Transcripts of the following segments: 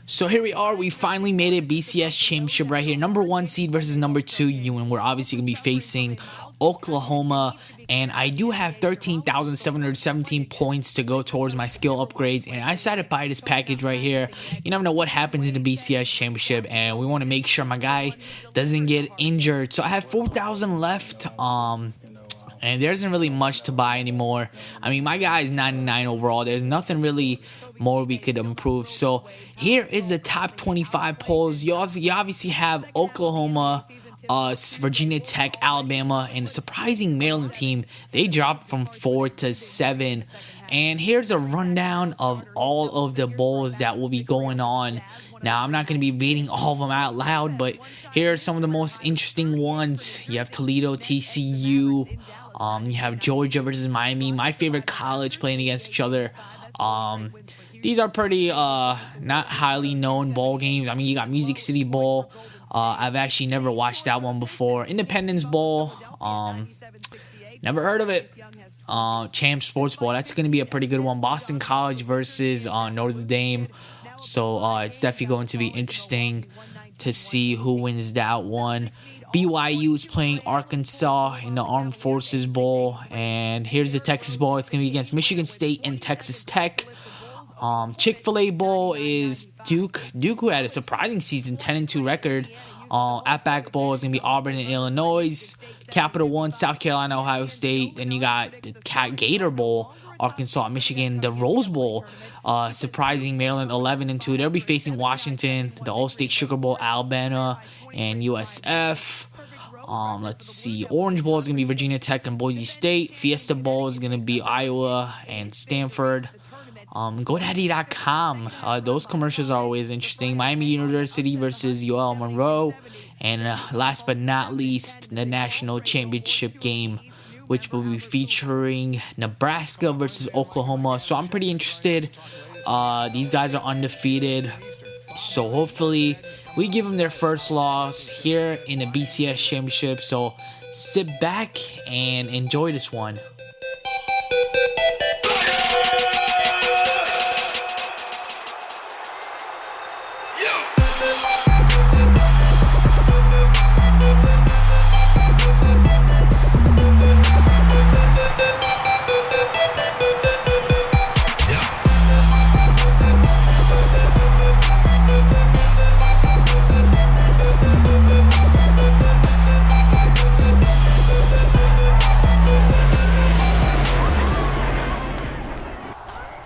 So here we are. We finally made it. BCS championship right here. Number 1 seed versus number 2 UN. We're obviously going to be facing Oklahoma. And I do have 13,717 points to go towards my skill upgrades. And I decided to buy this package right here. You never know what happens in the BCS championship. And we want to make sure my guy doesn't get injured. So I have 4,000 left. And there isn't really much to buy anymore. I mean, my guy is 99 overall. There's nothing really more we could improve. So here is the top 25 polls. You obviously have Oklahoma, Virginia Tech, Alabama, and a surprising Maryland team. They dropped from 4 to 7. And here's a rundown of all of the bowls that will be going on. Now, I'm not going to be reading all of them out loud, but here are some of the most interesting ones. You have Toledo, TCU. You have Georgia versus Miami. My favorite college playing against each other. These are pretty not highly known bowl games. I mean, you got Music City Bowl. I've actually never watched that one before. Independence Bowl. Never heard of it. Champ Sports Bowl. That's going to be a pretty good one. Boston College versus Notre Dame. So it's definitely going to be interesting to see who wins that one. BYU is playing Arkansas in the Armed Forces Bowl. And here's the Texas Bowl. It's going to be against Michigan State and Texas Tech. Chick-fil-A Bowl is Duke. Duke, who had a surprising season, 10-2 record. Outback Bowl is going to be Auburn and Illinois. Capital One, South Carolina, Ohio State. Then you got the Gator Bowl, Arkansas, Michigan. The Rose Bowl, surprising Maryland, 11-2. They'll be facing Washington. The All-State Sugar Bowl, Alabama and USF. Let's see. Orange Bowl is going to be Virginia Tech and Boise State. Fiesta Bowl is going to be Iowa and Stanford. GoDaddy.com. Those commercials are always interesting. Miami University versus UL Monroe. And last but not least, the national championship game, which will be featuring Nebraska versus Oklahoma. So I'm pretty interested. These guys are undefeated. So hopefully we give them their first loss here in the BCS championship. So sit back and enjoy this one.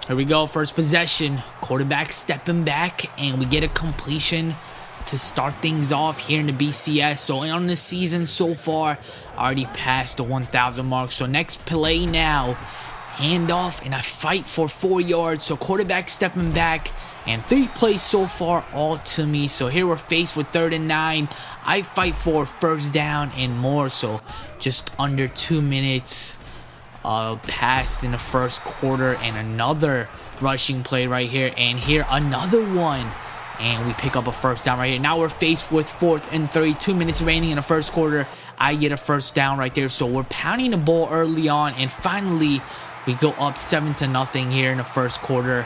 Here we go, first possession, quarterback stepping back, and we get a completion to start things off here in the BCS. So on the season so far, I already passed the 1,000 mark. So next play now, handoff, and I fight for 4 yards. So quarterback stepping back, and 3 plays so far, all to me. So here we're faced with 3rd and 9. I fight for first down and more, so just under 2 minutes. Pass in the first quarter, and another rushing play right here, and here another one, and we pick up a first down right here. Now we're faced with 4th and 3, 2 minutes remaining in the first quarter. I get a first down right there, so we're pounding the ball early on, and finally we go up 7-0 here in the first quarter.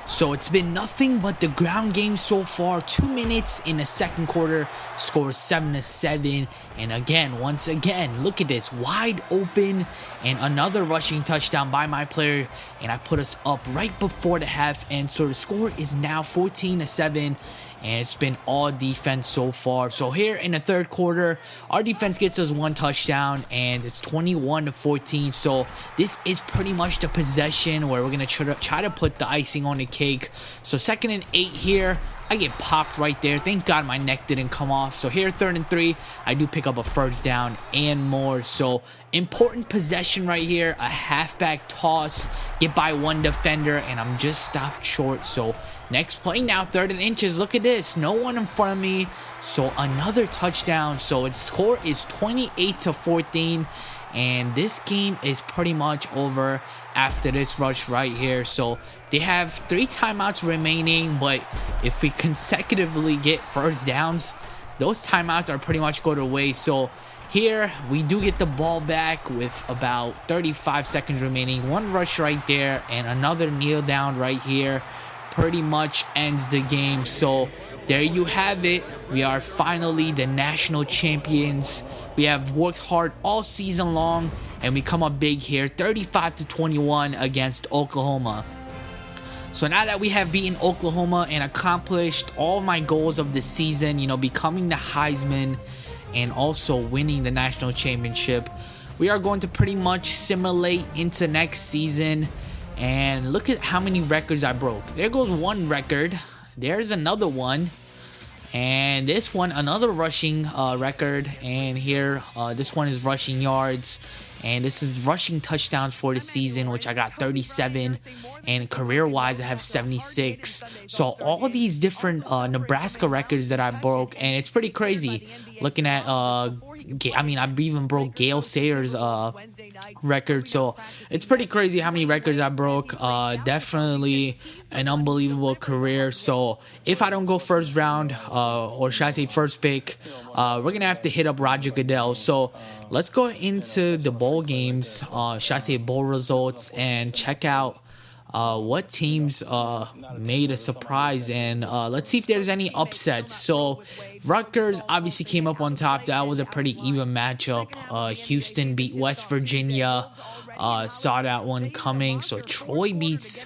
So it's been nothing but the ground game so far. 2 minutes in the second quarter, score 7-7. And again, once again, look at this, wide open, and another rushing touchdown by my player, and I put us up right before the half. And so the score is now 14-7. And it's been all defense so far. So here in the third quarter, our defense gets us 1 touchdown, and it's 21-14. So this is pretty much the possession where we're going to try to put the icing on the cake. So 2nd and 8 here. I get popped right there. Thank God my neck didn't come off. So here, 3rd and 3, I do pick up a first down and more. So important possession right here. A halfback toss, get by 1 defender, and I'm just stopped short. So next play now, 3rd and inches. Look at this. No one in front of me. So another touchdown. So its score is 28-14. And this game is pretty much over after this rush right here. So they have 3 timeouts remaining, but if we consecutively get first downs, those timeouts are pretty much go to waste. So Here, we do get the ball back with about 35 seconds remaining. One rush right there and another kneel down right here pretty much ends the game. So there you have it. We are finally the national champions. We have worked hard all season long and we come up big here, 35-21 against Oklahoma. So now that we have beaten Oklahoma and accomplished all my goals of the season, you know, becoming the Heisman and also winning the national championship, we are going to pretty much simulate into next season. And look at how many records I broke. There goes one record. There's another one. And this one, another rushing record. And here, this one is rushing yards. And this is rushing touchdowns for the season, which I got 37. And career-wise, I have 76. So all these different Nebraska records that I broke, and it's pretty crazy. Looking at, I even broke Gale Sayers' record. So it's pretty crazy how many records I broke. Definitely an unbelievable career. So if I don't go first round, or should I say first pick, we're gonna have to hit up Roger Goodell. So let's go into the bowl games, should I say bowl results, and check out what teams made a surprise, and let's see if there's any upsets. So Rutgers obviously came up on top. That was a pretty even matchup. Houston beat West Virginia. Saw that one coming. So Troy beats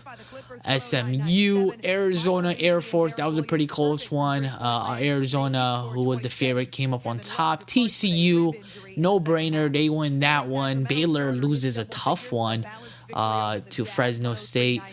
SMU. Arizona Air Force, that was a pretty close one. Arizona, who was the favorite, came up on top. TCU, no brainer, they win that one. Baylor loses a tough one to Fresno State.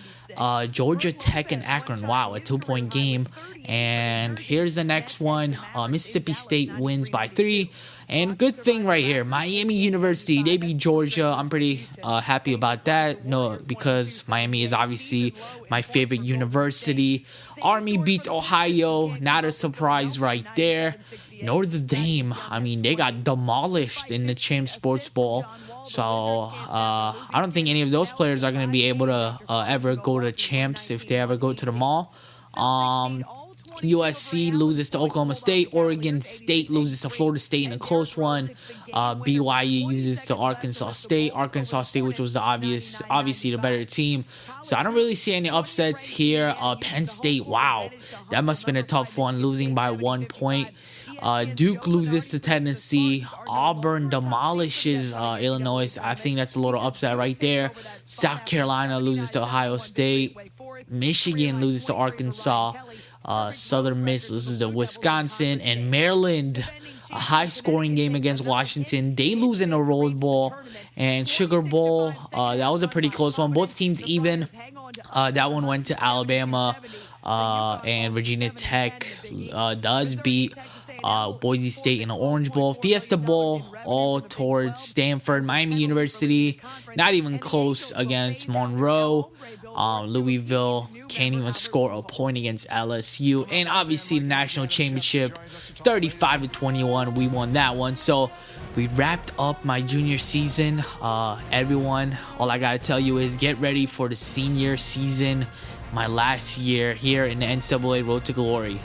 Georgia Tech and Akron, wow, a 2-point game. And here's the next one. Mississippi State wins by 3. And good thing right here, Miami University, they beat Georgia. I'm pretty happy about that. No, because Miami is obviously my favorite university. Army beats Ohio, not a surprise right there. Notre Dame, I mean, they got demolished in the Champs Sports Bowl. So I don't think any of those players are going to be able to ever go to Champs if they ever go to the mall. USC loses to Oklahoma State. Oregon State loses to Florida State in a close one. BYU loses to Arkansas State. Arkansas State, which was the obviously the better team. So I don't really see any upsets here. Penn State, wow, that must have been a tough one, losing by 1 point. Duke loses to Tennessee. Auburn demolishes Illinois. I think that's a little upset right there. South Carolina loses to Ohio State. Michigan loses to Arkansas. Southern Miss loses to Wisconsin. And Maryland, a high-scoring game against Washington. They lose in the Rose Bowl and Sugar Bowl. That was a pretty close one. Both teams even. That one went to Alabama. And Virginia Tech does beat Boise State in the Orange Bowl. Fiesta Bowl, all towards Stanford. Miami University, not even close against Monroe. Louisville can't even score a point against LSU. And obviously the national championship, 35-21. We won that one. So we wrapped up my junior season. Everyone, all I gotta tell you is get ready for the senior season, my last year here in the NCAA Road to Glory.